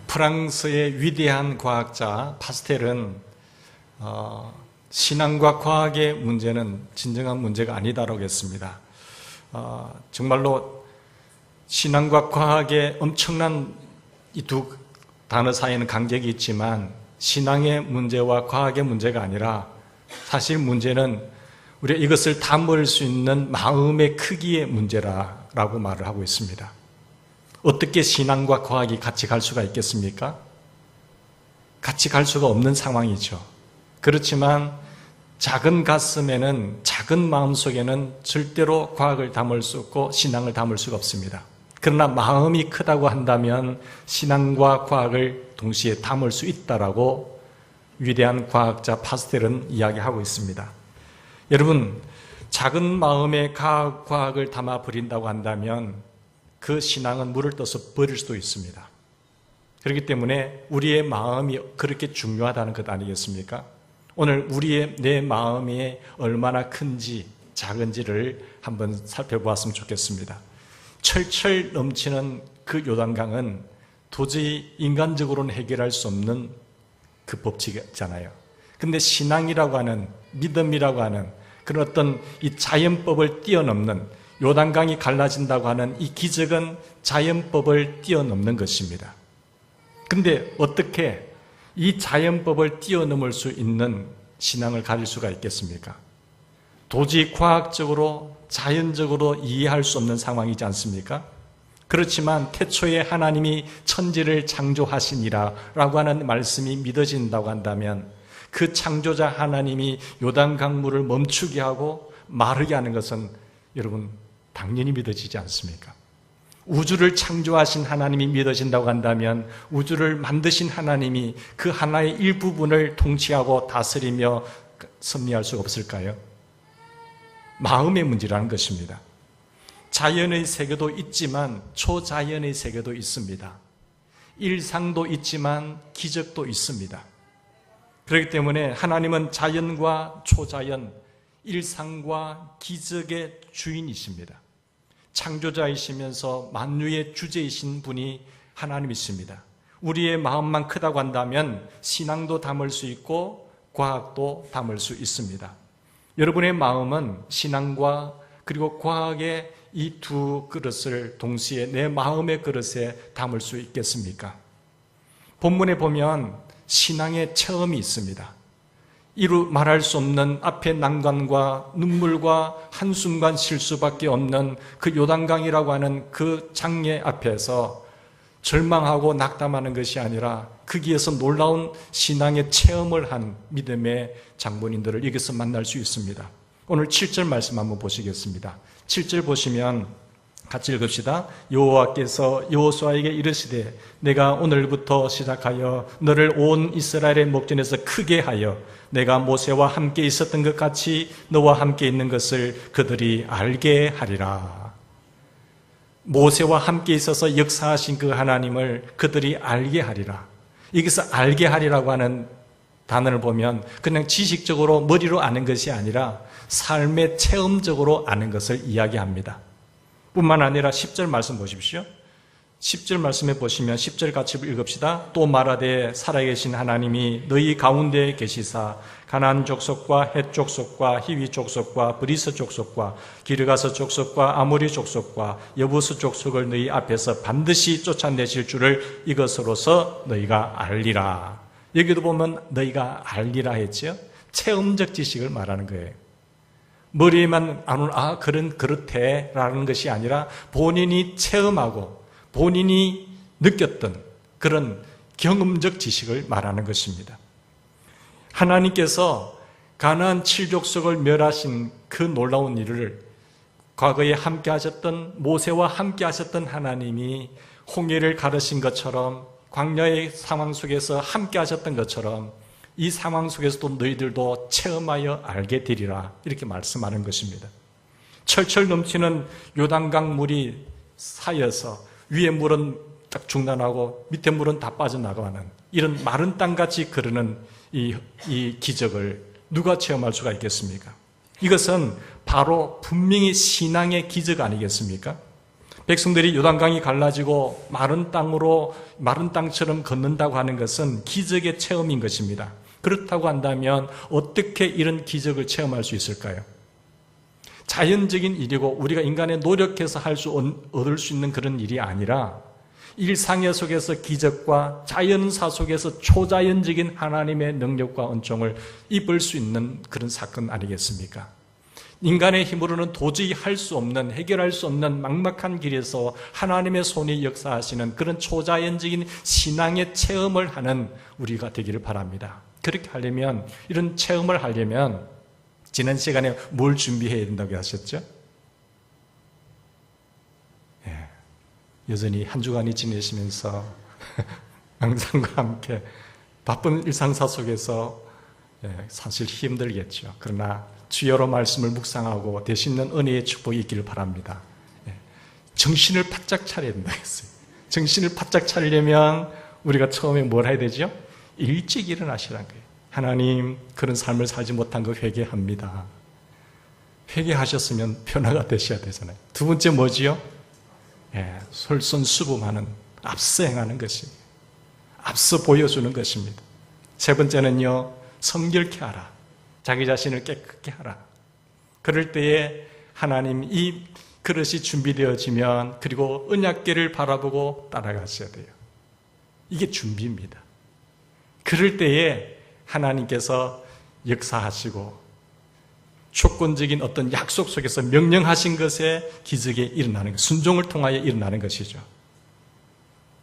프랑스의 위대한 과학자 파스텔은 신앙과 과학의 문제는 진정한 문제가 아니다라고 했습니다. 정말로 신앙과 과학의 엄청난 이 두 단어 사이에는 간격이 있지만 신앙의 문제와 과학의 문제가 아니라 사실 문제는 우리가 이것을 담을 수 있는 마음의 크기의 문제라고 말을 하고 있습니다. 어떻게 신앙과 과학이 같이 갈 수가 있겠습니까? 같이 갈 수가 없는 상황이죠. 그렇지만 작은 가슴에는, 작은 마음속에는 절대로 과학을 담을 수 없고 신앙을 담을 수가 없습니다. 그러나 마음이 크다고 한다면 신앙과 과학을 동시에 담을 수 있다라고 위대한 과학자 파스텔은 이야기하고 있습니다. 여러분, 작은 마음에 과학을 담아 버린다고 한다면 그 신앙은 물을 떠서 버릴 수도 있습니다. 그렇기 때문에 우리의 마음이 그렇게 중요하다는 것 아니겠습니까? 오늘 내 마음이 얼마나 큰지 작은지를 한번 살펴보았으면 좋겠습니다. 철철 넘치는 그 요단강은 도저히 인간적으로는 해결할 수 없는 그 법칙이잖아요. 근데 신앙이라고 하는, 믿음이라고 하는 그런 어떤 이 자연법을 뛰어넘는, 요단강이 갈라진다고 하는 이 기적은 자연법을 뛰어넘는 것입니다. 근데 어떻게 이 자연법을 뛰어넘을 수 있는 신앙을 가질 수가 있겠습니까? 도저히 과학적으로, 자연적으로 이해할 수 없는 상황이지 않습니까? 그렇지만 태초에 하나님이 천지를 창조하시니라 라고 하는 말씀이 믿어진다고 한다면 그 창조자 하나님이 요단 강물을 멈추게 하고 마르게 하는 것은 여러분 당연히 믿어지지 않습니까? 우주를 창조하신 하나님이 믿어진다고 한다면 우주를 만드신 하나님이 그 하나의 일부분을 통치하고 다스리며 섭리할 수가 없을까요? 마음의 문제라는 것입니다. 자연의 세계도 있지만 초자연의 세계도 있습니다. 일상도 있지만 기적도 있습니다. 그렇기 때문에 하나님은 자연과 초자연, 일상과 기적의 주인이십니다. 창조자이시면서 만유의 주제이신 분이 하나님이십니다. 우리의 마음만 크다고 한다면 신앙도 담을 수 있고 과학도 담을 수 있습니다. 여러분의 마음은 신앙과 그리고 과학의 이 두 그릇을 동시에 내 마음의 그릇에 담을 수 있겠습니까? 본문에 보면 신앙의 체험이 있습니다. 이루 말할 수 없는 앞에 난관과 눈물과 한순간 쉴 수밖에 없는 그 요단강이라고 하는 그 장애 앞에서 절망하고 낙담하는 것이 아니라 거기에서 놀라운 신앙의 체험을 한 믿음의 장본인들을 여기서 만날 수 있습니다. 오늘 7절 말씀 한번 보시겠습니다. 7절 보시면 같이 읽읍시다. 여호와께서 여호수아에게 이르시되 내가 오늘부터 시작하여 너를 온 이스라엘의 목전에서 크게 하여 내가 모세와 함께 있었던 것 같이 너와 함께 있는 것을 그들이 알게 하리라. 모세와 함께 있어서 역사하신 그 하나님을 그들이 알게 하리라. 여기서 알게 하리라고 하는 단어를 보면 그냥 지식적으로 머리로 아는 것이 아니라 삶의 체험적으로 아는 것을 이야기합니다. 뿐만 아니라 10절 말씀 보십시오. 10절 말씀에 보시면 10절 같이 읽읍시다. 또 말하되 살아계신 하나님이 너희 가운데에 계시사 가나안 족속과 헷 족속과 히위 족속과 브리스 족속과 기르가스 족속과 아모리 족속과 여부스 족속을 너희 앞에서 반드시 쫓아내실 줄을 이것으로서 너희가 알리라. 여기도 보면 너희가 알리라 했죠. 체험적 지식을 말하는 거예요. 머리에만 그렇대 라는 것이 아니라 본인이 체험하고 본인이 느꼈던 그런 경험적 지식을 말하는 것입니다. 하나님께서 가나안 7족속을 멸하신 그 놀라운 일을 과거에 함께 하셨던 모세와 함께 하셨던 하나님이 홍해를 가르신 것처럼 광야의 상황 속에서 함께 하셨던 것처럼 이 상황 속에서도 너희들도 체험하여 알게 되리라 이렇게 말씀하는 것입니다. 철철 넘치는 요단강 물이 쌓여서 위에 물은 딱 중단하고 밑에 물은 다 빠져나가는 이런 마른 땅같이 흐르는 이 기적을 누가 체험할 수가 있겠습니까? 이것은 바로 분명히 신앙의 기적 아니겠습니까? 백성들이 요단강이 갈라지고 마른 땅처럼 걷는다고 하는 것은 기적의 체험인 것입니다. 그렇다고 한다면 어떻게 이런 기적을 체험할 수 있을까요? 자연적인 일이고 우리가 인간의 노력해서 얻을 수 있는 그런 일이 아니라 일상의 속에서 기적과 자연사 속에서 초자연적인 하나님의 능력과 은총을 입을 수 있는 그런 사건 아니겠습니까? 인간의 힘으로는 도저히 할 수 없는, 해결할 수 없는 막막한 길에서 하나님의 손이 역사하시는 그런 초자연적인 신앙의 체험을 하는 우리가 되기를 바랍니다. 그렇게 하려면, 이런 체험을 하려면 지난 시간에 뭘 준비해야 된다고 하셨죠? 여전히 한 주간이 지내시면서 항상과 함께 바쁜 일상사 속에서 사실 힘들겠죠. 그러나 주여로 말씀을 묵상하고 되시는 은혜의 축복이 있기를 바랍니다. 정신을 바짝 차려야 된다 했어요. 정신을 바짝 차리려면 우리가 처음에 뭘 해야 되죠? 일찍 일어나시라는 거예요. 하나님, 그런 삶을 살지 못한 거 회개합니다. 회개하셨으면 변화가 되셔야 되잖아요. 두 번째 뭐지요? 솔선수범하는, 앞서 행하는 것입니다. 앞서 보여주는 것입니다. 세 번째는요, 성결케 하라. 자기 자신을 깨끗게 하라. 그럴 때에 하나님 이 그릇이 준비되어지면 그리고 언약궤를 바라보고 따라가셔야 돼요. 이게 준비입니다. 그럴 때에 하나님께서 역사하시고 조건적인 어떤 약속 속에서 명령하신 것에 기적이 일어나는 것, 순종을 통하여 일어나는 것이죠.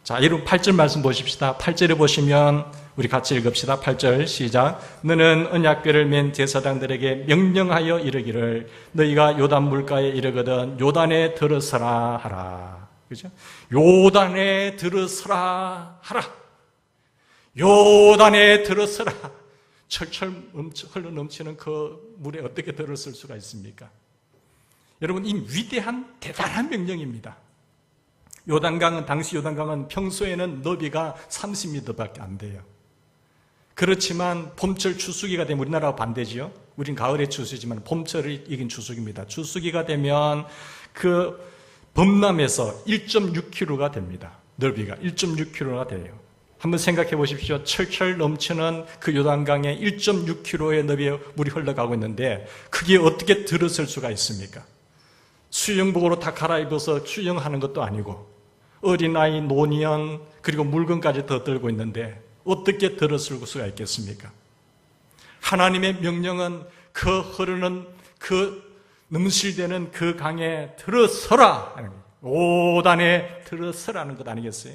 자, 여러분 8절 말씀 보십시다. 8절에 보시면 우리 같이 읽읍시다. 8절 시작. 너는 언약궤를 맨 제사장들에게 명령하여 이르기를 너희가 요단 물가에 이르거든 요단에 들어서라 하라. 그죠? 요단에 들어서라 하라. 요단에 들어서라. 철철 흘러 넘치는 그 물에 어떻게 들어설 수가 있습니까? 여러분, 이 위대한 대단한 명령입니다. 요단강은, 당시 요단강은 평소에는 너비가 30m밖에 안 돼요. 그렇지만 봄철 추수기가 되면, 우리나라와 반대지요. 우린 가을에 추수지만 봄철을 이긴 추수기입니다. 추수기가 되면 그 범람에서 1.6km가 됩니다. 넓이가 1.6km가 돼요. 한번 생각해 보십시오. 철철 넘치는 그 요단강에 1.6km의 너비의 물이 흘러가고 있는데 그게 어떻게 들어설 수가 있습니까? 수영복으로 다 갈아입어서 수영하는 것도 아니고 어린아이, 노년, 그리고 물건까지 더 들고 있는데 어떻게 들어설 수가 있겠습니까? 하나님의 명령은 그 흐르는 그 넘실대는 그 강에 들어서라 하는 거예요. 요단에 들어서라는 것 아니겠어요?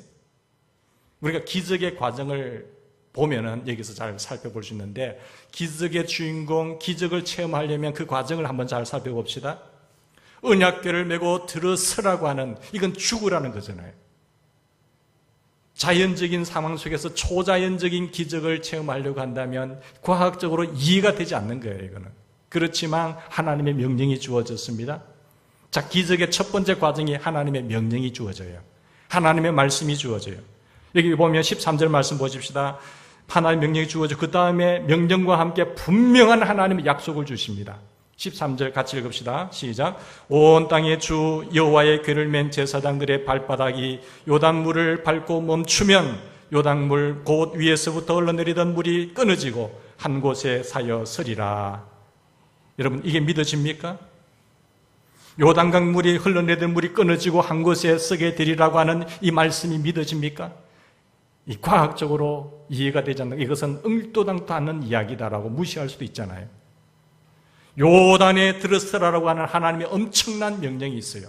우리가 기적의 과정을 보면은 여기서 잘 살펴볼 수 있는데 기적의 주인공, 기적을 체험하려면 그 과정을 한번 잘 살펴봅시다. 언약궤를 메고 들어서라고 하는, 이건 죽으라는 거잖아요. 자연적인 상황 속에서 초자연적인 기적을 체험하려고 한다면 과학적으로 이해가 되지 않는 거예요, 이거는. 그렇지만 하나님의 명령이 주어졌습니다. 자, 기적의 첫 번째 과정이 하나님의 명령이 주어져요. 하나님의 말씀이 주어져요. 여기 보면 13절 말씀 보십시다. 하나님의 명령이 주어져 그 다음에 명령과 함께 분명한 하나님의 약속을 주십니다. 13절 같이 읽읍시다. 시작. 온 땅의 주 여호와의 궤를 맨 제사장들의 발바닥이 요단물을 밟고 멈추면 요단물 곧 위에서부터 흘러내리던 물이 끊어지고 한 곳에 사여 서리라. 여러분, 이게 믿어집니까? 요단강 물이 흘러내리던 물이 끊어지고 한 곳에 서게 되리라고 하는 이 말씀이 믿어집니까? 이 과학적으로 이해가 되지 않는, 이것은 응도당도 않는 이야기다라고 무시할 수도 있잖아요. 요단에 들어서라라고 하는 하나님의 엄청난 명령이 있어요.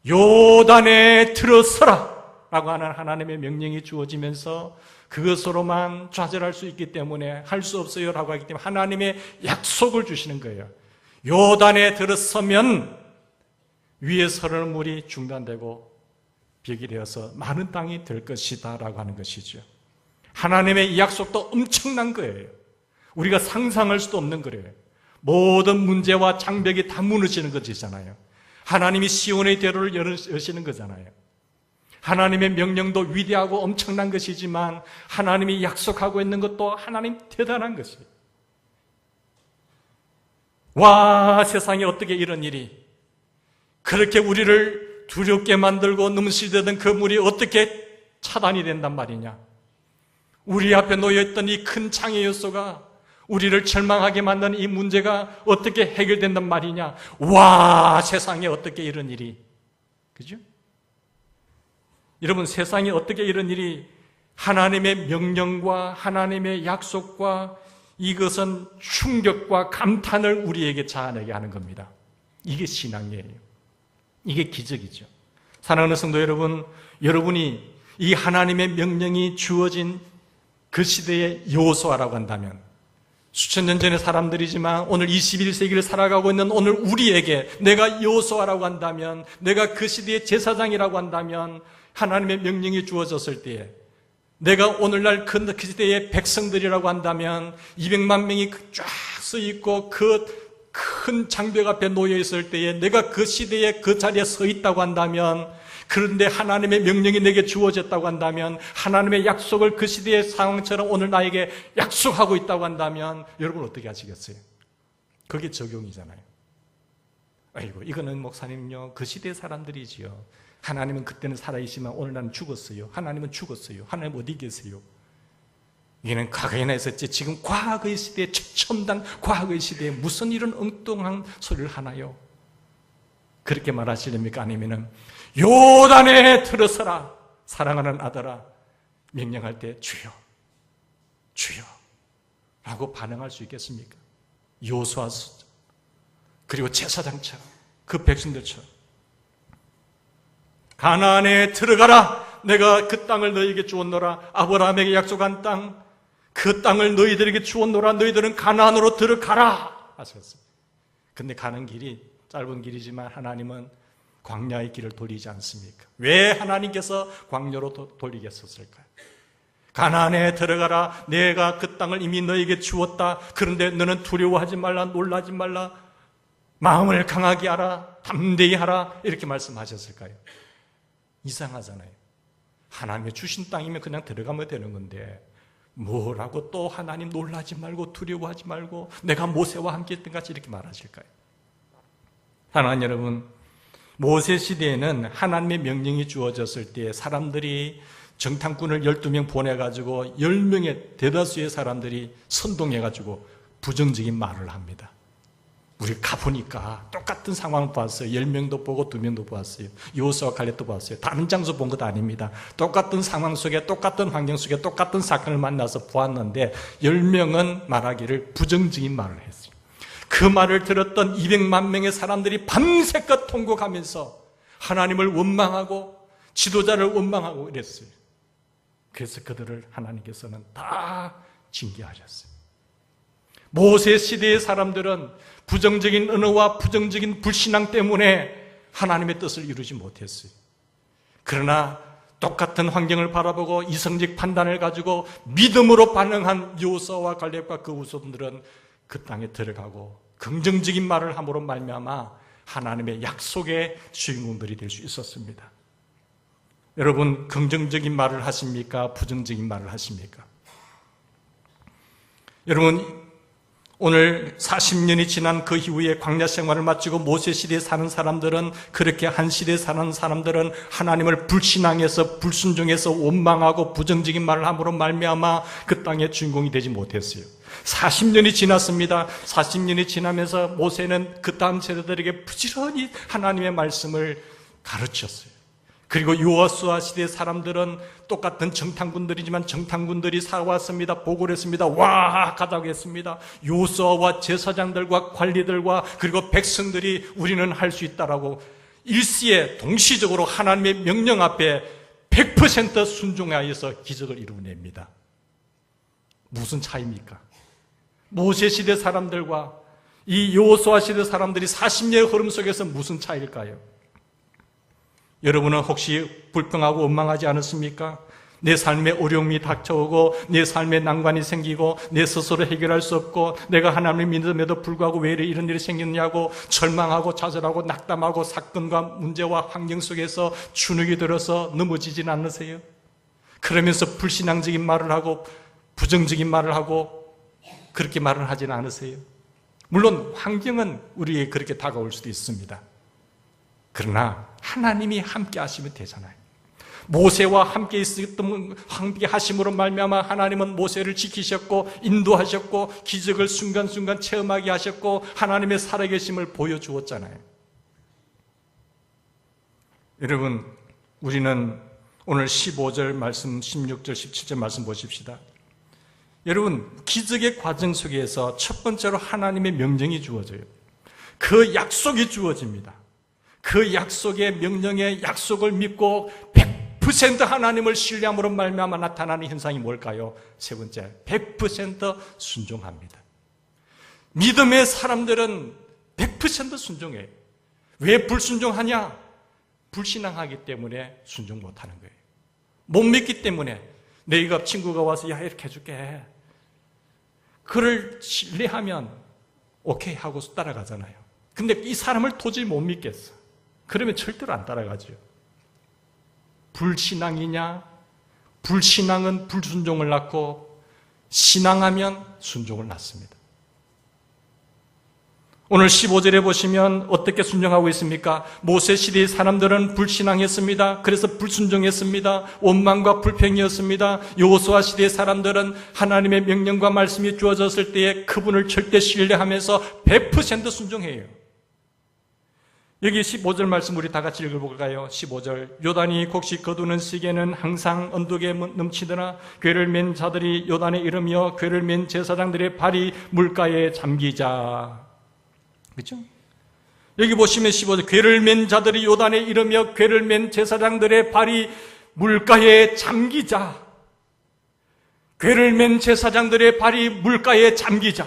요단에 들어서라라고 하는 하나님의 명령이 주어지면서 그것으로만 좌절할 수 있기 때문에 할 수 없어요라고 하기 때문에 하나님의 약속을 주시는 거예요. 요단에 들어서면 위에 서르는 물이 중단되고 벽이 되어서 많은 땅이 될 것이다 라고 하는 것이죠. 하나님의 이 약속도 엄청난 거예요. 우리가 상상할 수도 없는 거예요. 모든 문제와 장벽이 다 무너지는 것이잖아요. 하나님이 시온의 대로를 여시는 거잖아요. 하나님의 명령도 위대하고 엄청난 것이지만 하나님이 약속하고 있는 것도 하나님 대단한 것이에요. 와, 세상에 어떻게 이런 일이, 그렇게 우리를 두렵게 만들고 넘실대던 그 물이 어떻게 차단이 된단 말이냐? 우리 앞에 놓여있던 이 큰 창의 요소가 우리를 절망하게 만드는 이 문제가 어떻게 해결된단 말이냐? 와, 세상에 어떻게 이런 일이, 그죠? 여러분, 세상에 어떻게 이런 일이, 하나님의 명령과 하나님의 약속과 이것은 충격과 감탄을 우리에게 자아내게 하는 겁니다. 이게 신앙이에요. 이게 기적이죠. 사랑하는 성도 여러분, 여러분이 이 하나님의 명령이 주어진 그 시대의 여호수아라고 한다면, 수천 년 전의 사람들이지만 오늘 21세기를 살아가고 있는 오늘 우리에게 내가 여호수아라고 한다면, 내가 그 시대의 제사장이라고 한다면, 하나님의 명령이 주어졌을 때에 내가 오늘날 그 시대의 백성들이라고 한다면 200만 명이 쫙 서 있고 그 큰 장벽 앞에 놓여 있을 때에 내가 그 시대에 그 자리에 서 있다고 한다면, 그런데 하나님의 명령이 내게 주어졌다고 한다면, 하나님의 약속을 그 시대의 상황처럼 오늘 나에게 약속하고 있다고 한다면 여러분 어떻게 하시겠어요? 그게 적용이잖아요. 아이고, 이거는 목사님요, 그 시대의 사람들이지요. 하나님은 그때는 살아계시지만 오늘날은 죽었어요. 하나님은 죽었어요. 하나님 어디 계세요? 이는 과거에나 있었지, 지금 과거의 시대에, 최첨단 과거의 시대에 무슨 이런 엉뚱한 소리를 하나요? 그렇게 말하시렵니까? 아니면은 요단에 들어서라, 사랑하는 아들아, 명령할 때 주여, 주여 라고 반응할 수 있겠습니까? 여호수아 그리고 제사장처럼, 그 백성들처럼 가나안에 들어가라, 내가 그 땅을 너희에게 주었노라, 아브라함에게 약속한 땅, 그 땅을 너희들에게 주었노라, 너희들은 가나안으로 들어가라 하셨습니다. 근데 가는 길이 짧은 길이지만 하나님은 광야의 길을 돌리지 않습니까? 왜 하나님께서 광야로 돌리겠었을까요? 가나안에 들어가라, 내가 그 땅을 이미 너희에게 주었다. 그런데 너는 두려워하지 말라, 놀라지 말라, 마음을 강하게 하라, 담대히 하라, 이렇게 말씀하셨을까요? 이상하잖아요. 하나님이 주신 땅이면 그냥 들어가면 되는 건데 뭐라고 또 하나님 놀라지 말고 두려워하지 말고 내가 모세와 함께 했던 같이 이렇게 말하실까요? 사랑하는 여러분, 모세 시대에는 하나님의 명령이 주어졌을 때 사람들이 정탐꾼을 12명 보내가지고 10명의 대다수의 사람들이 선동해가지고 부정적인 말을 합니다. 우리 가보니까 똑같은 상황을 봤어요. 10명도 보고 2명도 보았어요. 여호수아와 갈렙도 봤어요. 다른 장소 본 것도 아닙니다. 똑같은 상황 속에, 똑같은 환경 속에 똑같은 사건을 만나서 보았는데 10명은 말하기를 부정적인 말을 했어요. 그 말을 들었던 200만 명의 사람들이 밤새껏 통곡하면서 하나님을 원망하고 지도자를 원망하고 이랬어요. 그래서 그들을 하나님께서는 다 징계하셨어요. 모세 시대의 사람들은 부정적인 언어와 부정적인 불신앙 때문에 하나님의 뜻을 이루지 못했어요. 그러나 똑같은 환경을 바라보고 이성적 판단을 가지고 믿음으로 반응한 여호수아와 갈렙과 그 후손들은 그 땅에 들어가고 긍정적인 말을 함으로 말미암아 하나님의 약속의 주인공들이 될 수 있었습니다. 여러분, 긍정적인 말을 하십니까? 부정적인 말을 하십니까? 여러분, 오늘 40년이 지난 그 이후에 광야 생활을 마치고 모세 시대에 사는 사람들은, 그렇게 한 시대에 사는 사람들은 하나님을 불신앙해서 불순종해서 원망하고 부정적인 말을 함으로 말미암아 그 땅의 주인공이 되지 못했어요. 40년이 지났습니다. 40년이 지나면서 모세는 그 다음 세대들에게 부지런히 하나님의 말씀을 가르쳤어요. 그리고 여호수아 시대 사람들은 똑같은 정탐꾼들이지만 정탐꾼들이 사왔습니다. 보고를 했습니다. 와, 가자고 했습니다. 여호수아와 제사장들과 관리들과 그리고 백성들이 우리는 할 수 있다라고 일시에 동시적으로 하나님의 명령 앞에 100% 순종하여서 기적을 이루어냅니다. 무슨 차이입니까? 모세 시대 사람들과 이 여호수아 시대 사람들이 40년의 흐름 속에서 무슨 차이일까요? 여러분은 혹시 불평하고 원망하지 않았습니까? 내 삶에 어려움이 닥쳐오고 내 삶에 난관이 생기고 내 스스로 해결할 수 없고 내가 하나님을 믿음에도 불구하고 왜 이런 일이 생겼냐고 절망하고 좌절하고 낙담하고 사건과 문제와 환경 속에서 주눅이 들어서 넘어지진 않으세요? 그러면서 불신앙적인 말을 하고 부정적인 말을 하고 그렇게 말을 하진 않으세요? 물론 환경은 우리에게 그렇게 다가올 수도 있습니다. 그러나 하나님이 함께 하시면 되잖아요. 모세와 함께 있었던, 함께 하심으로 말미암아 하나님은 모세를 지키셨고 인도하셨고 기적을 순간순간 체험하게 하셨고 하나님의 살아계심을 보여주었잖아요. 여러분, 우리는 오늘 15절 말씀, 16절, 17절 말씀 보십시다. 여러분, 기적의 과정 속에서 첫 번째로 하나님의 명령이 주어져요. 그 약속이 주어집니다. 그 약속의 명령의 약속을 믿고 100% 하나님을 신뢰함으로 말미암아 나타나는 현상이 뭘까요? 세 번째, 100% 순종합니다. 믿음의 사람들은 100% 순종해요. 왜 불순종하냐? 불신앙하기 때문에 순종 못하는 거예요. 못 믿기 때문에. 내 옆 친구가 와서 야 이렇게 해줄게, 그를 신뢰하면 오케이 하고 따라가잖아요. 근데 이 사람을 도저히 못 믿겠어. 그러면 절대로 안 따라가죠. 불신앙이냐? 불신앙은 불순종을 낳고 신앙하면 순종을 낳습니다. 오늘 15절에 보시면 어떻게 순종하고 있습니까? 모세 시대의 사람들은 불신앙했습니다. 그래서 불순종했습니다. 원망과 불평이었습니다. 여호수아 시대의 사람들은 하나님의 명령과 말씀이 주어졌을 때에 그분을 절대 신뢰하면서 100% 순종해요. 여기 15절 말씀 우리 다 같이 읽어볼까요? 15절, 요단이 곡식 거두는 시기에는 항상 언덕에 넘치더나 궤를 맨 자들이 요단에 이르며 궤를 맨 제사장들의 발이 물가에 잠기자. 그렇죠? 여기 보시면 15절, 궤를 맨 자들이 요단에 이르며 궤를 맨 제사장들의 발이 물가에 잠기자. 궤를 맨 제사장들의 발이 물가에 잠기자.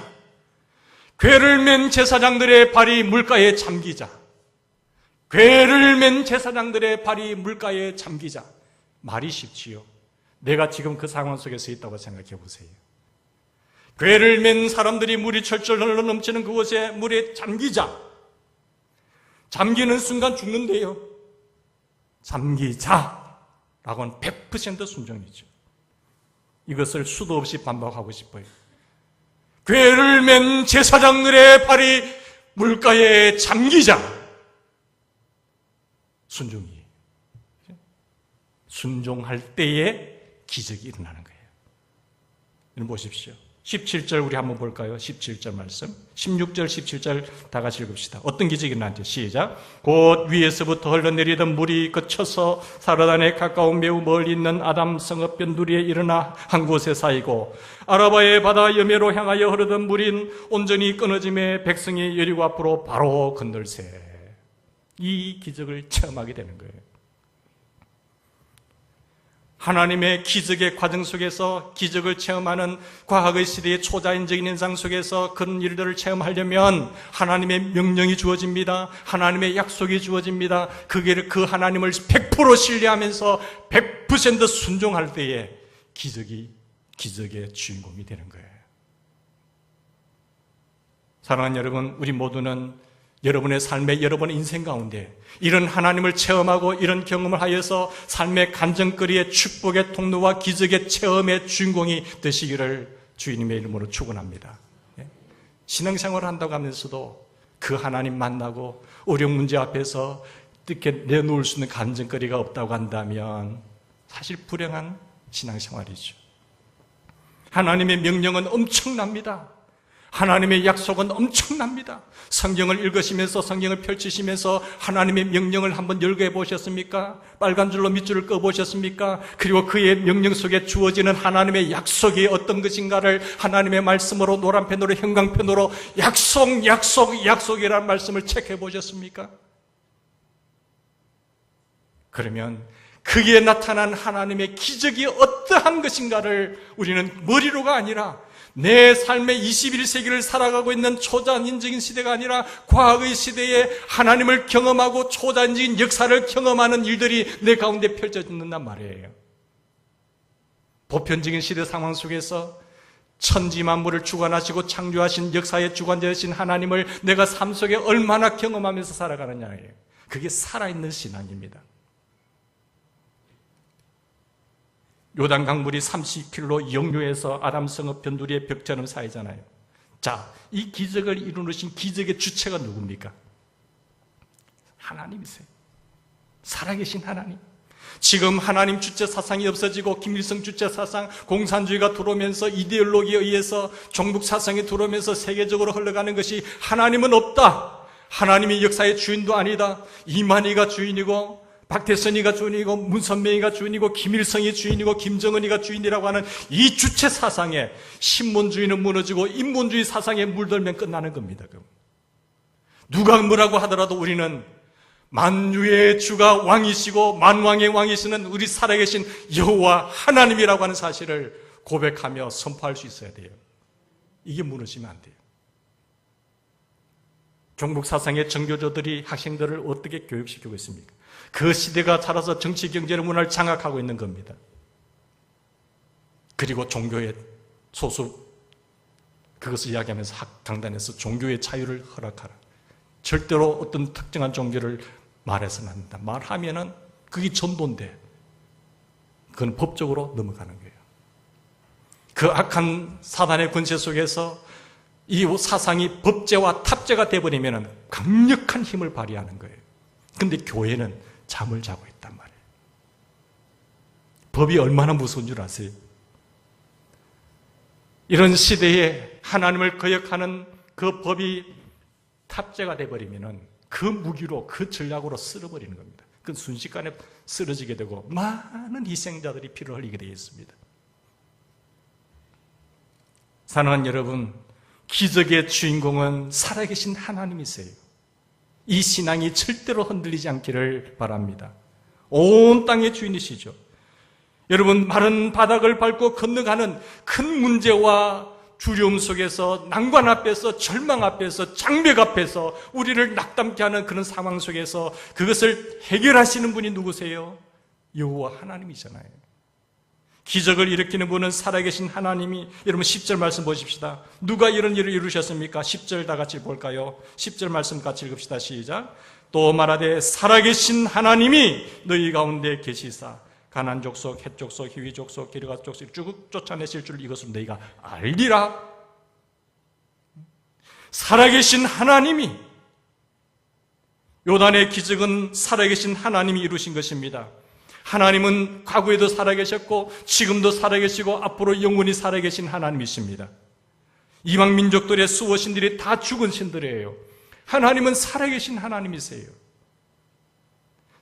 궤를 맨 제사장들의 발이 물가에 잠기자. 궤를 맨 제사장들의 발이 물가에 잠기자. 말이 쉽지요. 내가 지금 그 상황 속에 서 있다고 생각해 보세요. 궤를 맨 사람들이 물이 철철 흘러 넘치는 그곳에 물에 잠기자. 잠기는 순간 죽는데요. 잠기자 라고는 100% 순종이죠. 이것을 수도 없이 반복하고 싶어요. 궤를 맨 제사장들의 발이 물가에 잠기자. 순종이. 순종할 때에 기적이 일어나는 거예요. 여러분 보십시오. 17절 우리 한번 볼까요? 17절 말씀. 16절, 17절 다 같이 읽읍시다. 어떤 기적이 일어났죠? 시작. 곧 위에서부터 흘러내리던 물이 그쳐서 사르단에 가까운 매우 멀리 있는 아담 성읍 변두리에 일어나 한 곳에 쌓이고 아라바의 바다 여매로 향하여 흐르던 물인 온전히 끊어짐에 백성이 여리고 앞으로 바로 건널세. 이 기적을 체험하게 되는 거예요. 하나님의 기적의 과정 속에서 기적을 체험하는 과학의 시대의 초자연적인 현상 속에서 그런 일들을 체험하려면 하나님의 명령이 주어집니다. 하나님의 약속이 주어집니다. 그 하나님을 100% 신뢰하면서 100% 순종할 때에 기적의 주인공이 되는 거예요. 사랑하는 여러분, 우리 모두는 여러분의 삶의 여러분의 인생 가운데 이런 하나님을 체험하고 이런 경험을 하여서 삶의 간증거리의 축복의 통로와 기적의 체험의 주인공이 되시기를 주님의 이름으로 축원합니다. 신앙생활을 한다고 하면서도 그 하나님 만나고 어려운 문제 앞에서 이렇게 내놓을 수 있는 간증거리가 없다고 한다면 사실 불행한 신앙생활이죠. 하나님의 명령은 엄청납니다. 하나님의 약속은 엄청납니다. 성경을 읽으시면서 성경을 펼치시면서 하나님의 명령을 한번 열거해 보셨습니까? 빨간 줄로 밑줄을 그어 보셨습니까? 그리고 그의 명령 속에 주어지는 하나님의 약속이 어떤 것인가를 하나님의 말씀으로 노란펜으로 형광펜으로 약속이라는 말씀을 체크해 보셨습니까? 그러면 그에 나타난 하나님의 기적이 어떠한 것인가를 우리는 머리로가 아니라 내 삶의 21세기를 살아가고 있는 초자연적인 시대가 아니라 과학의 시대에 하나님을 경험하고 초자연적인 역사를 경험하는 일들이 내 가운데 펼쳐진단 말이에요. 보편적인 시대 상황 속에서 천지 만물을 주관하시고 창조하신 역사의 주관자이신 하나님을 내가 삶 속에 얼마나 경험하면서 살아가느냐예요. 그게 살아있는 신앙입니다. 요단 강물이 30km 역류해서 아람 성읍 변두리의 벽처럼 쌓이잖아요. 자, 이 기적을 이루신 기적의 주체가 누굽니까? 하나님이세요. 살아계신 하나님. 지금 하나님 주체 사상이 없어지고 김일성 주체 사상, 공산주의가 들어오면서 이데올로기에 의해서 종북 사상이 들어오면서 세계적으로 흘러가는 것이 하나님은 없다. 하나님이 역사의 주인도 아니다. 이만희가 주인이고 박태선이가 주인이고 문선명이가 주인이고 김일성이 주인이고 김정은이가 주인이라고 하는 이 주체 사상에 신본주의는 무너지고 인본주의 사상에 물들면 끝나는 겁니다. 누가 뭐라고 하더라도 우리는 만유의 주가 왕이시고 만왕의 왕이시는 우리 살아계신 여호와 하나님이라고 하는 사실을 고백하며 선포할 수 있어야 돼요. 이게 무너지면 안 돼요. 종북 사상의 정교조들이 학생들을 어떻게 교육시키고 있습니까? 그 시대가 자라서 정치, 경제를 문화를 장악하고 있는 겁니다. 그리고 종교의 소수, 그것을 이야기하면서 강단에서 종교의 자유를 허락하라. 절대로 어떤 특정한 종교를 말해서는 안 된다. 말하면은 그게 전도인데 그건 법적으로 넘어가는 거예요. 그 악한 사단의 권세 속에서 이 사상이 법제와 탑제가 되어버리면 강력한 힘을 발휘하는 거예요. 그런데 교회는 잠을 자고 있단 말이에요. 법이 얼마나 무서운 줄 아세요? 이런 시대에 하나님을 거역하는 그 법이 탑재가 되어버리면 그 무기로, 그 전략으로 쓸어버리는 겁니다. 그건 순식간에 쓰러지게 되고 많은 희생자들이 피를 흘리게 되어 있습니다. 사랑하는 여러분, 기적의 주인공은 살아계신 하나님이세요. 이 신앙이 절대로 흔들리지 않기를 바랍니다. 온 땅의 주인이시죠. 여러분, 마른 바닥을 밟고 건너가는 큰 문제와 두려움 속에서, 난관 앞에서, 절망 앞에서, 장벽 앞에서 우리를 낙담케 하는 그런 상황 속에서 그것을 해결하시는 분이 누구세요? 여호와 하나님이잖아요. 기적을 일으키는 분은 살아계신 하나님이, 여러분 10절 말씀 보십시다. 누가 이런 일을 이루셨습니까? 10절 다 같이 볼까요? 10절 말씀 같이 읽읍시다. 시작. 또 말하되 살아계신 하나님이 너희 가운데 계시사 가나안 족속, 헷 족속, 히위 족속, 기르가 족속 쭉 쫓아내실 줄 이것을 너희가 알리라. 살아계신 하나님이, 요단의 기적은 살아계신 하나님이 이루신 것입니다. 하나님은 과거에도 살아계셨고 지금도 살아계시고 앞으로 영원히 살아계신 하나님이십니다. 이방 민족들의 수호신들이 다 죽은 신들이에요. 하나님은 살아계신 하나님이세요.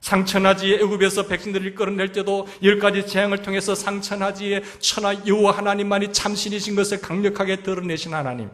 상천하지의 애굽에서 백성들을 끌어낼 때도 10가지 재앙을 통해서 상천하지의 천하 여호와 하나님만이 참신이신 것을 강력하게 드러내신 하나님.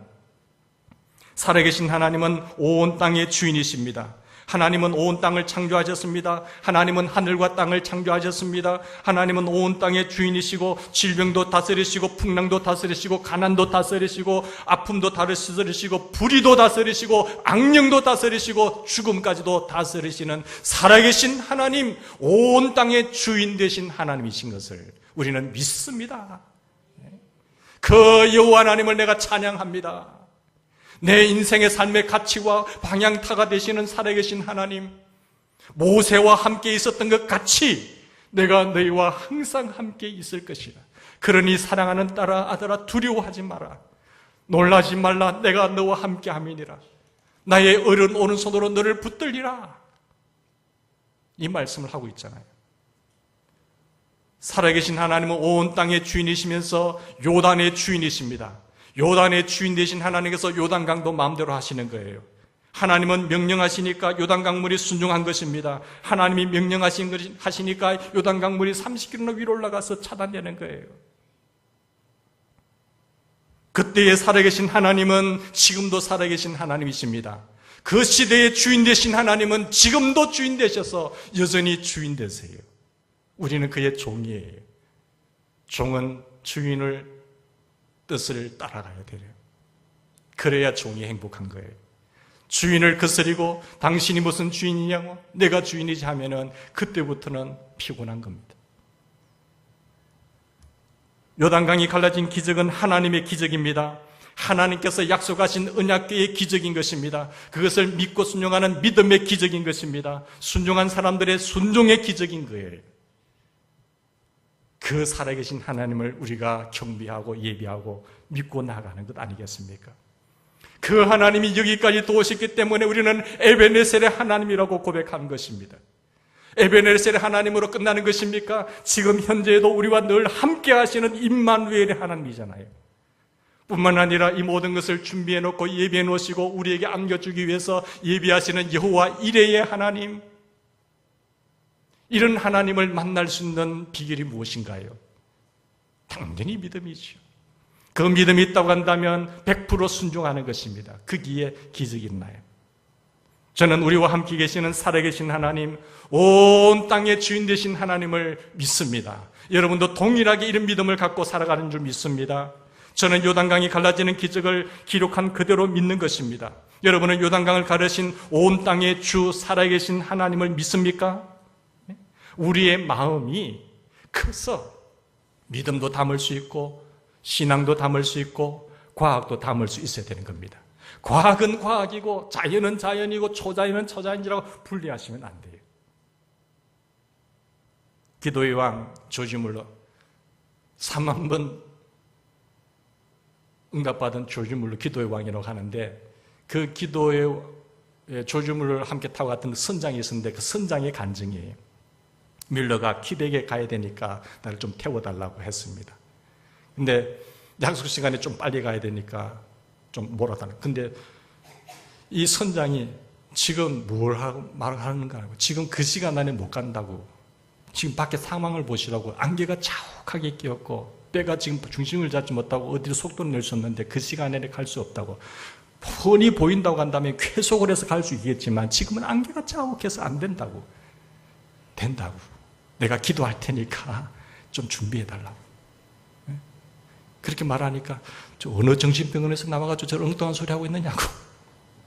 살아계신 하나님은 온 땅의 주인이십니다. 하나님은 온 땅을 창조하셨습니다. 하나님은 하늘과 땅을 창조하셨습니다. 하나님은 온 땅의 주인이시고 질병도 다스리시고 풍랑도 다스리시고 가난도 다스리시고 아픔도 다스리시고 불의도 다스리시고 악령도 다스리시고 죽음까지도 다스리시는 살아계신 하나님, 온 땅의 주인 되신 하나님이신 것을 우리는 믿습니다. 그 여호와 하나님을 내가 찬양합니다. 내 인생의 삶의 가치와 방향타가 되시는 살아계신 하나님, 모세와 함께 있었던 것 같이 내가 너희와 항상 함께 있을 것이라. 그러니 사랑하는 딸아, 아들아, 두려워하지 마라. 놀라지 말라. 내가 너와 함께 함이니라. 나의 어른 오른손으로 너를 붙들리라. 이 말씀을 하고 있잖아요. 살아계신 하나님은 온 땅의 주인이시면서 요단의 주인이십니다. 요단의 주인 되신 하나님께서 요단강도 마음대로 하시는 거예요. 하나님은 명령하시니까 요단강물이 순종한 것입니다. 하나님이 명령하시니까 요단강물이 30km 위로 올라가서 차단되는 거예요. 그때에 살아계신 하나님은 지금도 살아계신 하나님이십니다. 그 시대의 주인 되신 하나님은 지금도 주인 되셔서 여전히 주인 되세요. 우리는 그의 종이에요. 종은 주인을 뜻을 따라가야 돼요. 그래야 종이 행복한 거예요. 주인을 거스리고 당신이 무슨 주인이냐고 내가 주인이지 하면은 그때부터는 피곤한 겁니다. 요단강이 갈라진 기적은 하나님의 기적입니다. 하나님께서 약속하신 언약궤의 기적인 것입니다. 그것을 믿고 순종하는 믿음의 기적인 것입니다. 순종한 사람들의 순종의 기적인 거예요. 그 살아계신 하나님을 우리가 경배하고 예배하고 믿고 나아가는 것 아니겠습니까? 그 하나님이 여기까지 도우셨기 때문에 우리는 에베네셀의 하나님이라고 고백한 것입니다. 에베네셀의 하나님으로 끝나는 것입니까? 지금 현재에도 우리와 늘 함께 하시는 임마누엘의 하나님이잖아요. 뿐만 아니라 이 모든 것을 준비해 놓고 예비해 놓으시고 우리에게 안겨주기 위해서 예비하시는 여호와 이레의 하나님, 이런 하나님을 만날 수 있는 비결이 무엇인가요? 당연히 믿음이죠. 그 믿음이 있다고 한다면 100% 순종하는 것입니다. 거기에 기적이 있나요? 저는 우리와 함께 계시는 살아계신 하나님, 온 땅의 주인 되신 하나님을 믿습니다. 여러분도 동일하게 이런 믿음을 갖고 살아가는 줄 믿습니다. 저는 요단강이 갈라지는 기적을 기록한 그대로 믿는 것입니다. 여러분은 요단강을 가르신 온 땅의 주 살아계신 하나님을 믿습니까? 우리의 마음이 커서 믿음도 담을 수 있고 신앙도 담을 수 있고 과학도 담을 수 있어야 되는 겁니다. 과학은 과학이고 자연은 자연이고 초자연은 초자연이라고 분리하시면 안 돼요. 기도의 왕 조지 물러, 3만 번 응답받은 조지 물러 기도의 왕이라고 하는데, 그 기도의 조지 물러를 함께 타고 갔던 선장이 있었는데 그 선장의 간증이에요. 밀러가 퀴벡에 가야 되니까 나를 좀 태워달라고 했습니다. 근데 약속 시간에 좀 빨리 가야 되니까 좀 몰아달라. 근데 이 선장이 지금 뭘 하고 말하는가 하고, 지금 그 시간 안에 못 간다고, 지금 밖에 상황을 보시라고, 안개가 자욱하게 끼었고 배가 지금 중심을 잡지 못하고 어디로 속도를 낼 수 없는데 그 시간에 갈 수 없다고, 뻔히 보인다고 한다면 쾌속을 해서 갈 수 있겠지만 지금은 안개가 자욱해서 안 된다고. 된다고. 내가 기도할 테니까 좀 준비해달라고. 그렇게 말하니까 저 어느 정신병원에서 나와가지고 저 엉뚱한 소리 하고 있느냐고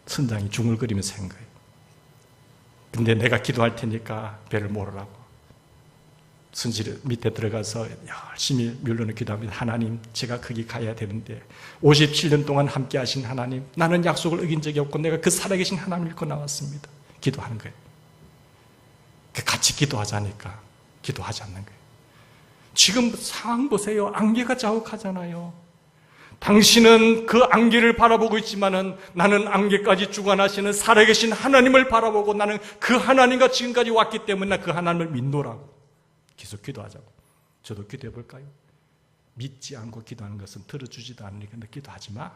선장이 중얼거리면서 한 거예요. 근데 내가 기도할 테니까 배를 몰으라고. 선실 밑에 들어가서 열심히 밀로는 기도합니다. 하나님, 제가 거기 가야 되는데 57년 동안 함께 하신 하나님, 나는 약속을 어긴 적이 없고 내가 그 살아계신 하나님을 믿고 나왔습니다. 기도하는 거예요. 같이 기도하자니까 기도하지 않는 거예요. 지금 상황 보세요. 안개가 자욱하잖아요. 당신은 그 안개를 바라보고 있지만은 나는 안개까지 주관하시는 살아계신 하나님을 바라보고 나는 그 하나님과 지금까지 왔기 때문에 나 그 하나님을 믿노라고. 계속 기도하자고. 저도 기도해 볼까요? 믿지 않고 기도하는 것은 들어주지도 않으니까 너 기도하지 마.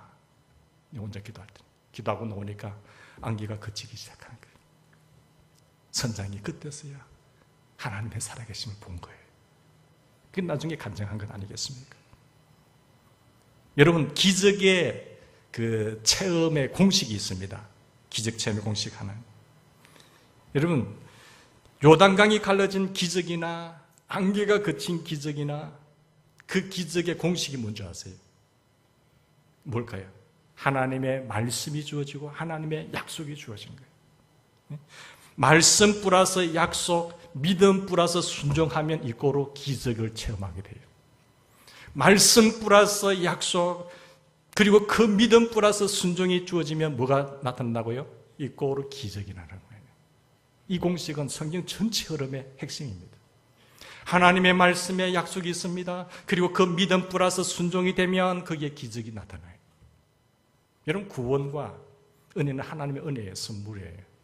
너 혼자 기도할 때. 기도하고 나오니까 안개가 그치기 시작하는 거예요. 선장이 그때서야 하나님의 살아계심을 본 거예요. 그게 나중에 간증한 건 아니겠습니까? 여러분, 기적의 그 체험의 공식이 있습니다. 기적 체험의 공식 하나. 여러분, 요단강이 갈라진 기적이나 안개가 그친 기적이나 그 기적의 공식이 뭔지 아세요? 뭘까요? 하나님의 말씀이 주어지고 하나님의 약속이 주어진 거예요. 말씀 플러스 약속, 믿음 플러스 순종하면 이꼬로 기적을 체험하게 돼요. 말씀 플러스 약속, 그리고 그 믿음 플러스 순종이 주어지면 뭐가 나타난다고요? 이꼬로 기적이 나는 거예요. 이 공식은 성경 전체 흐름의 핵심입니다. 하나님의 말씀에 약속이 있습니다. 그리고 그 믿음 플러스 순종이 되면 거기에 기적이 나타나요. 여러분, 구원과 은혜는 하나님의 은혜의 선물이에요.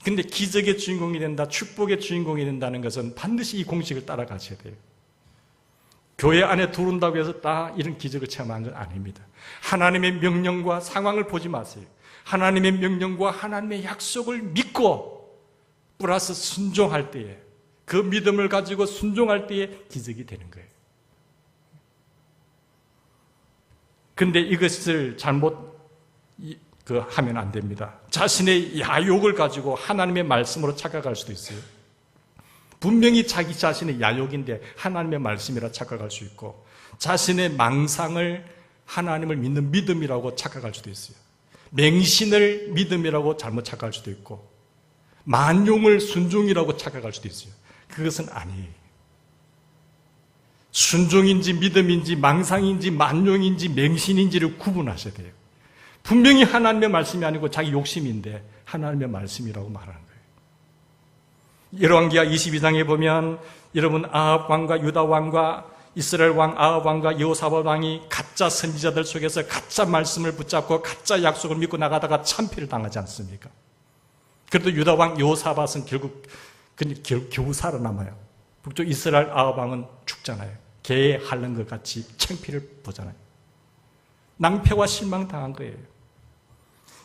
근데 기적의 주인공이 된다, 축복의 주인공이 된다는 것은 반드시 이 공식을 따라가셔야 돼요. 교회 안에 들어온다고 해서 다 이런 기적을 체험하는 건 아닙니다. 하나님의 명령과 상황을 보지 마세요. 하나님의 명령과 하나님의 약속을 믿고 플러스 순종할 때에, 그 믿음을 가지고 순종할 때에 기적이 되는 거예요. 근데 이것을 잘못 하면 안 됩니다. 자신의 야욕을 가지고 하나님의 말씀으로 착각할 수도 있어요. 분명히 자기 자신의 야욕인데 하나님의 말씀이라 착각할 수 있고, 자신의 망상을 하나님을 믿는 믿음이라고 착각할 수도 있어요. 맹신을 믿음이라고 잘못 착각할 수도 있고, 만용을 순종이라고 착각할 수도 있어요. 그것은 아니에요. 순종인지 믿음인지 망상인지 만용인지 맹신인지를 구분하셔야 돼요. 분명히 하나님의 말씀이 아니고 자기 욕심인데 하나님의 말씀이라고 말하는 거예요. 열왕기하 22장에 보면 여러분, 아합 왕과 유다 왕과 이스라엘 왕 아합 왕과 여호사밧 왕이 가짜 선지자들 속에서 가짜 말씀을 붙잡고 가짜 약속을 믿고 나가다가 참패를 당하지 않습니까? 그래도 유다 왕 여호사밧은 결국 근데 겨우 살아남아요. 북쪽 이스라엘 아합 왕은 죽잖아요. 개에 핥는 것 같이 창피를 보잖아요. 낭패와 실망 당한 거예요.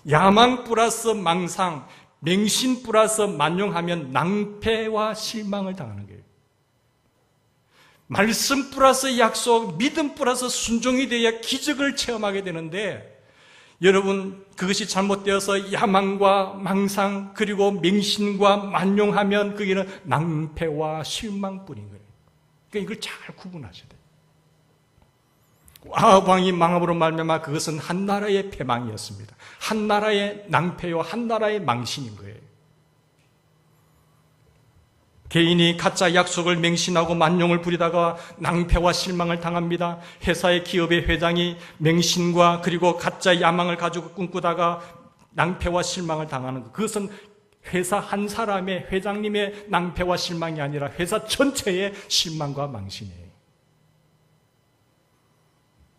야망 플러스 망상, 맹신 플러스 만용하면 낭패와 실망을 당하는 거예요. 말씀 플러스 약속, 믿음 플러스 순종이 되어야 기적을 체험하게 되는데, 여러분, 그것이 잘못되어서 야망과 망상 그리고 맹신과 만용하면 그게는 낭패와 실망뿐인 거예요. 그러니까 이걸 잘 구분하셔야 돼요. 아합 왕이 망함으로 말미암아 그것은 한 나라의 패망이었습니다. 한 나라의 낭패와 한 나라의 망신인 거예요. 개인이 가짜 약속을 맹신하고 만용을 부리다가 낭패와 실망을 당합니다. 회사의 기업의 회장이 맹신과 그리고 가짜 야망을 가지고 꿈꾸다가 낭패와 실망을 당하는 것. 그것은 회사 한 사람의 회장님의 낭패와 실망이 아니라 회사 전체의 실망과 망신이에요.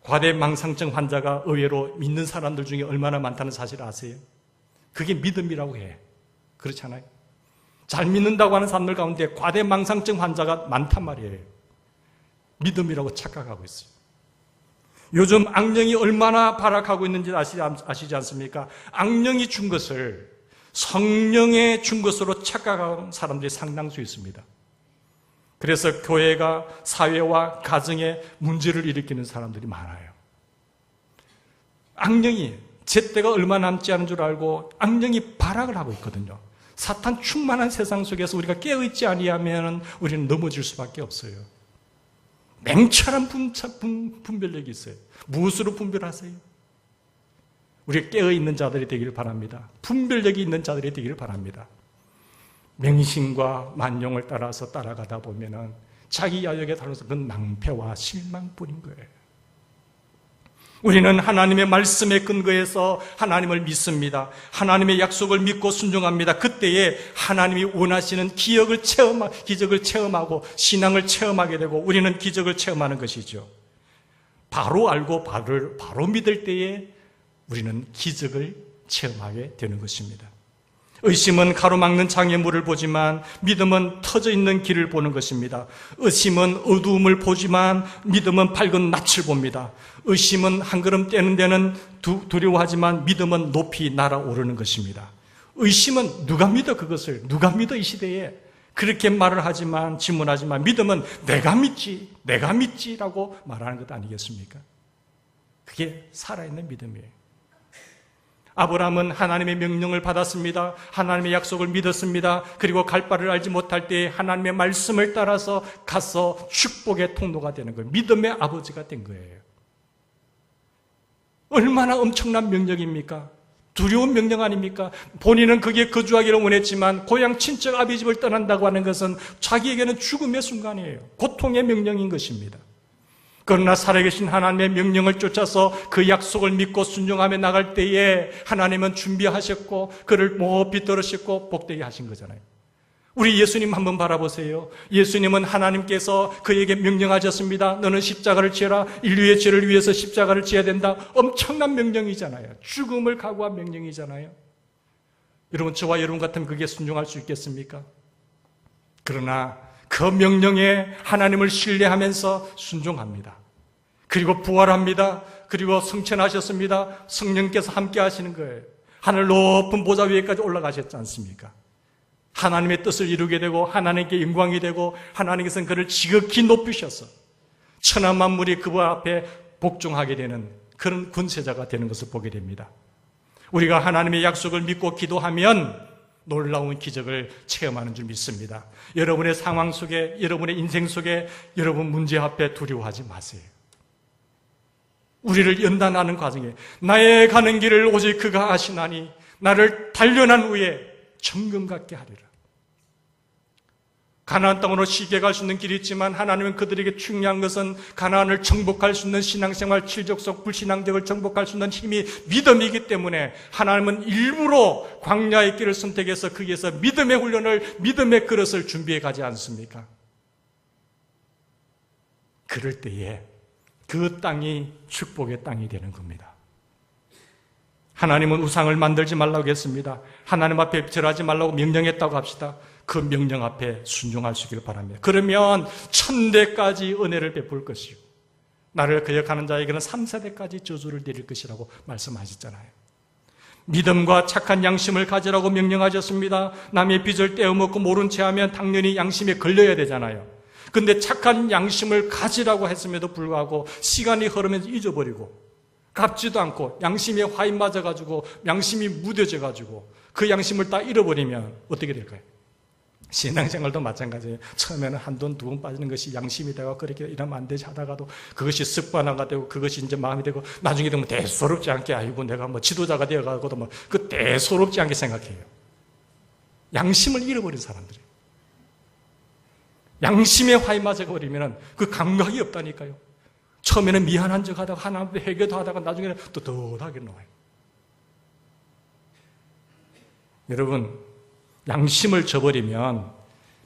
과대망상증 환자가 의외로 믿는 사람들 중에 얼마나 많다는 사실을 아세요? 그게 믿음이라고 해. 그렇잖아요. 잘 믿는다고 하는 사람들 가운데 과대망상증 환자가 많단 말이에요. 믿음이라고 착각하고 있어요. 요즘 악령이 얼마나 발악하고 있는지 아시지 않습니까? 악령이 준 것을 성령의 준 것으로 착각하는 사람들이 상당수 있습니다. 그래서 교회가 사회와 가정에 문제를 일으키는 사람들이 많아요. 악령이 제때가 얼마 남지 않은 줄 알고 악령이 발악을 하고 있거든요. 사탄 충만한 세상 속에서 우리가 깨어있지 아니하면 우리는 넘어질 수밖에 없어요. 맹철한 분별력이 있어요. 무엇으로 분별하세요? 우리가 깨어있는 자들이 되기를 바랍니다. 분별력이 있는 자들이 되기를 바랍니다. 맹신과 만용을 따라서 따라가다 보면은 자기 야욕에 따라서 그건 낭패와 실망뿐인 거예요. 우리는 하나님의 말씀에 근거해서 하나님을 믿습니다. 하나님의 약속을 믿고 순종합니다. 그때에 하나님이 원하시는 기적을 체험하고 신앙을 체험하게 되고 우리는 기적을 체험하는 것이죠. 바로 알고 바로 믿을 때에 우리는 기적을 체험하게 되는 것입니다. 의심은 가로막는 장애물을 보지만 믿음은 터져 있는 길을 보는 것입니다. 의심은 어두움을 보지만 믿음은 밝은 낯을 봅니다. 의심은 한 걸음 떼는 데는 두려워하지만 믿음은 높이 날아오르는 것입니다. 의심은 누가 믿어 그것을? 누가 믿어 이 시대에? 그렇게 말을 하지만 질문하지만 믿음은 내가 믿지라고 말하는 것 아니겠습니까? 그게 살아있는 믿음이에요. 아브라함은 하나님의 명령을 받았습니다. 하나님의 약속을 믿었습니다. 그리고 갈 바를 알지 못할 때 하나님의 말씀을 따라서 가서 축복의 통로가 되는 거예요. 믿음의 아버지가 된 거예요. 얼마나 엄청난 명령입니까? 두려운 명령 아닙니까? 본인은 거기에 거주하기를 원했지만 고향 친척 아비집을 떠난다고 하는 것은 자기에게는 죽음의 순간이에요. 고통의 명령인 것입니다. 그러나 살아계신 하나님의 명령을 쫓아서 그 약속을 믿고 순종하며 나갈 때에 하나님은 준비하셨고 그를 몹시 들으셨고 복되게 하신 거잖아요. 우리 예수님 한번 바라보세요. 예수님은 하나님께서 그에게 명령하셨습니다. 너는 십자가를 지어라. 인류의 죄를 위해서 십자가를 지어야 된다. 엄청난 명령이잖아요. 죽음을 각오한 명령이잖아요. 여러분, 저와 여러분 같으면 그게 순종할 수 있겠습니까? 그러나 그 명령에 하나님을 신뢰하면서 순종합니다. 그리고 부활합니다. 그리고 성천하셨습니다. 성령께서 함께 하시는 거예요. 하늘 높은 보좌 위에까지 올라가셨지 않습니까? 하나님의 뜻을 이루게 되고 하나님께 영광이 되고 하나님께서는 그를 지극히 높이셔서 천하 만물이 그분 앞에 복종하게 되는 그런 권세자가 되는 것을 보게 됩니다. 우리가 하나님의 약속을 믿고 기도하면 놀라운 기적을 체험하는 줄 믿습니다. 여러분의 상황 속에, 여러분의 인생 속에, 여러분 문제 앞에 두려워하지 마세요. 우리를 연단하는 과정에 나의 가는 길을 오직 그가 아시나니 나를 단련한 후에 정금 같게 하리라. 가나안 땅으로 쉽게 갈 수 있는 길이 있지만 하나님은 그들에게 중요한 것은 가나안을 정복할 수 있는 신앙생활, 칠족속, 불신앙적을 정복할 수 있는 힘이 믿음이기 때문에 하나님은 일부러 광야의 길을 선택해서 거기에서 믿음의 훈련을, 믿음의 그릇을 준비해 가지 않습니까? 그럴 때에 그 땅이 축복의 땅이 되는 겁니다. 하나님은 우상을 만들지 말라고 했습니다. 하나님 앞에 절하지 말라고 명령했다고 합시다. 그 명령 앞에 순종할 수 있기를 바랍니다. 그러면 1000대까지 은혜를 베풀 것이고 나를 거역하는 자에게는 3세대까지 저주를 내릴 것이라고 말씀하셨잖아요. 믿음과 착한 양심을 가지라고 명령하셨습니다. 남의 빚을 떼어먹고 모른 채 하면 당연히 양심에 걸려야 되잖아요. 근데 착한 양심을 가지라고 했음에도 불구하고 시간이 흐르면서 잊어버리고 갚지도 않고 양심에 화인 맞아가지고 양심이 무뎌져가지고 그 양심을 다 잃어버리면 어떻게 될까요? 신앙생활도 마찬가지예요. 처음에는 한돈 두 번 빠지는 것이 양심이 되고 그렇게 이러면 안 되지 하다가도 그것이 습관화가 되고 그것이 이제 마음이 되고 나중에 되면 대수롭지 않게 아이고 내가 뭐 지도자가 되어가고도 뭐 그 대수롭지 않게 생각해요. 양심을 잃어버린 사람들이에요. 양심에 화이 맞아버리면 그 감각이 없다니까요. 처음에는 미안한 척 하다가 하나님께 회개도 하다가 나중에는 또 더하게 나와요. 여러분, 양심을 저버리면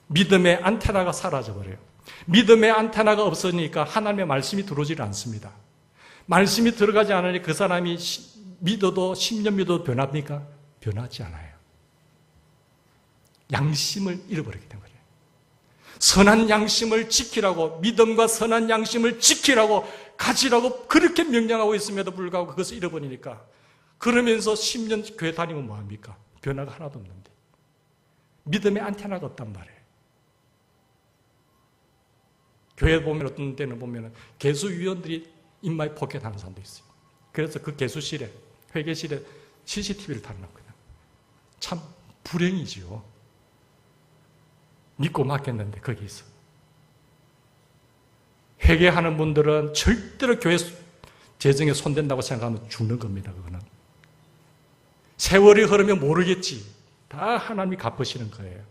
믿음의 안테나가 사라져버려요. 믿음의 안테나가 없으니까 하나님의 말씀이 들어오질 않습니다. 말씀이 들어가지 않으니 그 사람이 믿어도 10년 믿어도 변합니까? 변하지 않아요. 양심을 잃어버리게 된 거예요. 선한 양심을 지키라고, 믿음과 선한 양심을 지키라고, 가지라고 그렇게 명령하고 있음에도 불구하고 그것을 잃어버리니까 그러면서 10년 교회 다니면 뭐합니까? 변화가 하나도 없는데 믿음의 안테나가 없단 말이에요. 교회 보면 어떤 때는 보면 개수위원들이 입마에 포켓하는 사람도 있어요. 그래서 그 개수실에, 회계실에 CCTV를 달아놨거든요. 참 불행이지요. 믿고 맡겼는데 거기 있어. 회개하는 분들은 절대로 교회 재정에 손댄다고 생각하면 죽는 겁니다. 그거는. 세월이 흐르면 모르겠지. 다 하나님이 갚으시는 거예요.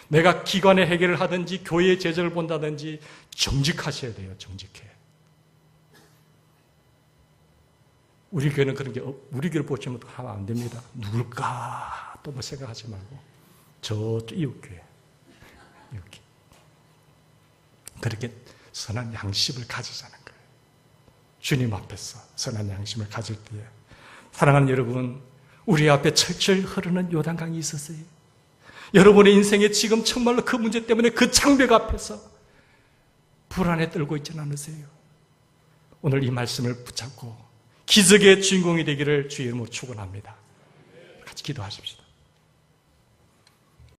내가 기관의 회개를 하든지 교회의 재정을 본다든지 정직하셔야 돼요. 정직해. 우리 교회는 그런 게 우리 교회를 보시면 하면 안 됩니다. 누굴까 또 뭐 생각하지 말고 저쪽 이웃교회. 이렇게 그렇게 선한 양심을 가지자는 거예요. 주님 앞에서 선한 양심을 가질 때에 사랑하는 여러분, 우리 앞에 철철 흐르는 요단강이 있었어요. 여러분의 인생에 지금 정말로 그 문제 때문에 그 장벽 앞에서 불안에 떨고 있지는 않으세요? 오늘 이 말씀을 붙잡고 기적의 주인공이 되기를 주의 이름으로 축원합니다. 같이 기도하십시다.